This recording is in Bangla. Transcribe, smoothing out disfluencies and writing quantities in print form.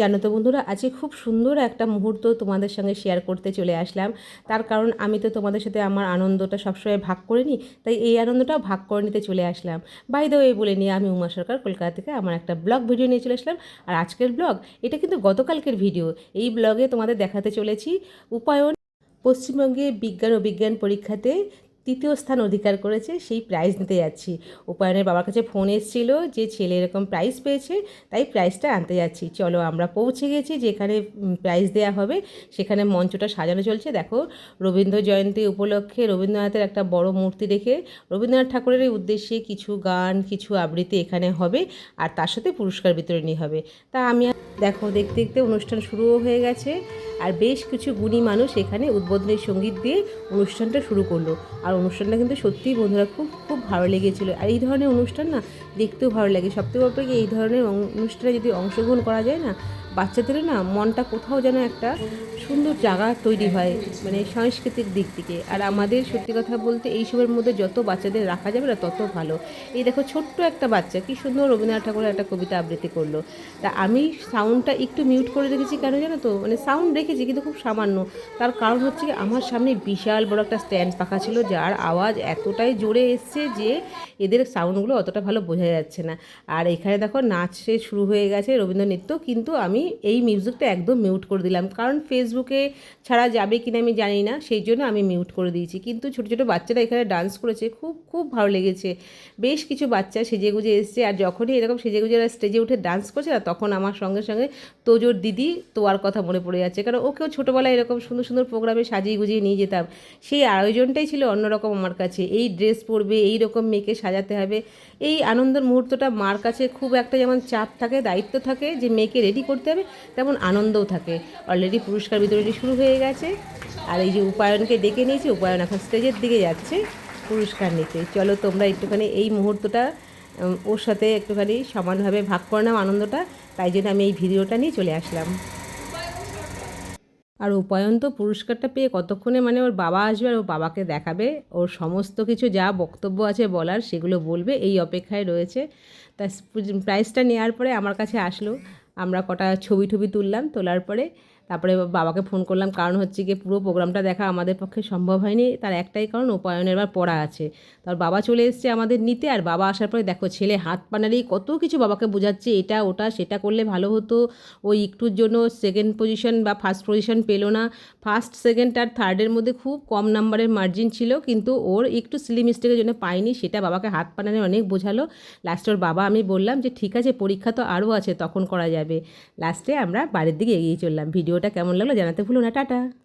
জানো তো বন্ধুরা, আজকে খুব সুন্দর একটা মুহূর্ত তোমাদের সঙ্গে শেয়ার করতে চলে আসলাম। তার কারণ আমি তো তোমাদের সাথে আমার আনন্দটা সবসময় ভাগ করে নিই, তাই এই আনন্দটাও ভাগ করে নিতে চলে আসলাম। বাই দ্য ওয়ে বলে নিয়ে আমি উমা সরকার কলকাতা থেকে আমার একটা ব্লগ ভিডিও নিয়ে চলে আসলাম। আর আজকের ব্লগ এটা কিন্তু গতকালকের ভিডিও। এই ব্লগে তোমাদের দেখাতে চলেছি উপায়ন পশ্চিমবঙ্গে বিজ্ঞান ও বিজ্ঞান পরীক্ষাতে তৃতীয় স্থান অধিকার করেছে, সেই প্রাইজ নিতে যাচ্ছি। উপায়নের বাবার কাছে ফোন এসেছিলো যে ছেলে এরকম প্রাইজ পেয়েছে, তাই প্রাইজটা আনতে যাচ্ছি। চলো আমরা পৌঁছে গেছি যেখানে প্রাইজ দেওয়া হবে। সেখানে মঞ্চটা সাজানো চলছে। দেখো, রবীন্দ্র জয়ন্তী উপলক্ষে রবীন্দ্রনাথের একটা বড় মূর্তি রেখে রবীন্দ্রনাথ ঠাকুরের উদ্দেশ্যে কিছু গান, কিছু আবৃত্তি এখানে হবে, আর তার সাথে পুরস্কার বিতরণী হবে। তা আমি দেখো, দেখতে দেখতে অনুষ্ঠান শুরুও হয়ে গেছে। আর বেশ কিছু গুণী মানুষ এখানে উদ্বোধনী সঙ্গীত দিয়ে অনুষ্ঠানটা শুরু করলো। আর অনুষ্ঠানটা কিন্তু সত্যিই বন্ধুরা খুব খুব ভালো লেগেছিলো। আর এই ধরনের অনুষ্ঠান না দেখতেও ভালো লাগে। সবথেকে বড় কি, এই ধরনের অনুষ্ঠানে যদি অংশগ্রহণ করা যায় না, বাচ্চাদেরও না মনটা কোথাও যেন একটা সুন্দর জায়গা তৈরি হয়, মানে সাংস্কৃতিক দিক থেকে। আর আমাদের সত্যি কথা বলতে এইসবের মধ্যে যত বাচ্চাদের রাখা যাবে না তত ভালো। এই দেখো, ছোট্ট একটা বাচ্চা কি সুন্দর রবীন্দ্রনাথ ঠাকুরের একটা কবিতা আবৃত্তি করলো। তা আমি সাউন্ডটা একটু মিউট করে রেখেছি, কেন জানো তো, মানে সাউন্ড রেখেছি কিন্তু খুব সামান্য। তার কারণ হচ্ছে কি, আমার সামনে বিশাল বড় একটা স্ট্যান্ড পাখা ছিল, যার আওয়াজ এতটাই জোরে এসছে যে এদের সাউন্ডগুলো অতটা ভালো বোঝা যাচ্ছে না। আর এখানে দেখো নাচে শুরু হয়ে গেছে রবীন্দ্র নৃত্য, কিন্তু আমি এই মিউজিকটা একদম মিউট করে দিলাম, কারণ ফেসবুকে ছাড়া যাবে কিনা আমি জানি না, সেই জন্য আমি মিউট করে দিয়েছি। কিন্তু ছোটো ছোটো বাচ্চারা এখানে ডান্স করেছে, খুব খুব ভালো লেগেছে। বেশ কিছু বাচ্চা সেজেগুজে এসছে, আর যখনই এরকম সেজেগুজে স্টেজে উঠে ডান্স করছে না, তখন আমার সঙ্গে সঙ্গে তোজোর দিদি তোয়ার কথা মনে পড়ে যাচ্ছে। কারণ ওকেও ছোটোবেলায় এরকম সুন্দর সুন্দর প্রোগ্রামে সাজিয়ে গুজিয়ে নিয়ে যেতাম। সেই আয়োজনটাই ছিল অন্যরকম আমার কাছে। এই ড্রেস পরবে, এই রকম মেয়েকে সাজাতে হবে। এই আনন্দের মুহূর্তটা মার কাছে খুব একটা যেমন চাপ থাকে, দায়িত্ব থাকে যে মেয়েকে রেডি করতে হবে, তেমন আনন্দও থাকে। অলরেডি পুরস্কার বিতরণী শুরু হয়ে গেছে। আর এই যে উপায়নকে ডেকে নিয়েছি, উপায়ন এখন স্টেজের দিকে যাচ্ছে পুরস্কার নিতে। চলো তোমরা একটুখানি এই মুহূর্তটা ওর সাথে একটুখানি সমানভাবে ভাগ করে নাও আনন্দটা। তাই জন্য আমি এই ভিডিওটা নিয়ে চলে আসলাম। আর উপায়ন তো পুরস্কারটা পেয়ে কতক্ষণে মানে ওর বাবা আসবে, আর ওর বাবাকে দেখাবে, ওর সমস্ত কিছু যা বক্তব্য আছে বলার সেগুলো বলবে, এই অপেক্ষায় রয়েছে। তা প্রাইজটা নেওয়ার পরে আমার কাছে আসলো। আমরা কটা ছবি টবি তুললাম, তোলার পরে তারপরে বাবাকে ফোন করলাম, কারণ হচ্ছে গিয়ে পুরো প্রোগ্রামটা দেখা আমাদের পক্ষে সম্ভব হয়নি। তার একটাই কারণ, উপায়নের বার পড়া আছে। তার বাবা চলে এসছে আমাদের নিতে। আর বাবা আসার পরে দেখো, ছেলে হাত পানারেই কত কিছু বাবাকে বোঝাচ্ছে, এটা ওটা সেটা করলে ভালো হতো। ওই একটুর জন্য সেকেন্ড পজিশন বা ফার্স্ট পজিশন পেলো না। ফার্স্ট, সেকেন্ড আর থার্ডের মধ্যে খুব কম নাম্বারের মার্জিন ছিল, কিন্তু ওর একটু সিলি মিস্টেকের জন্য পাইনি। সেটা বাবাকে হাত পানারে অনেক বোঝালো। লাস্টে ওর বাবা, আমি বললাম যে ঠিক আছে, পরীক্ষা তো আরও আছে, তখন করা যাবে। লাস্টে আমরা বাড়ির দিকে এগিয়ে চললাম। ভিডিওটা কেমন লাগলো জানাতে ভুলো না। টাটা।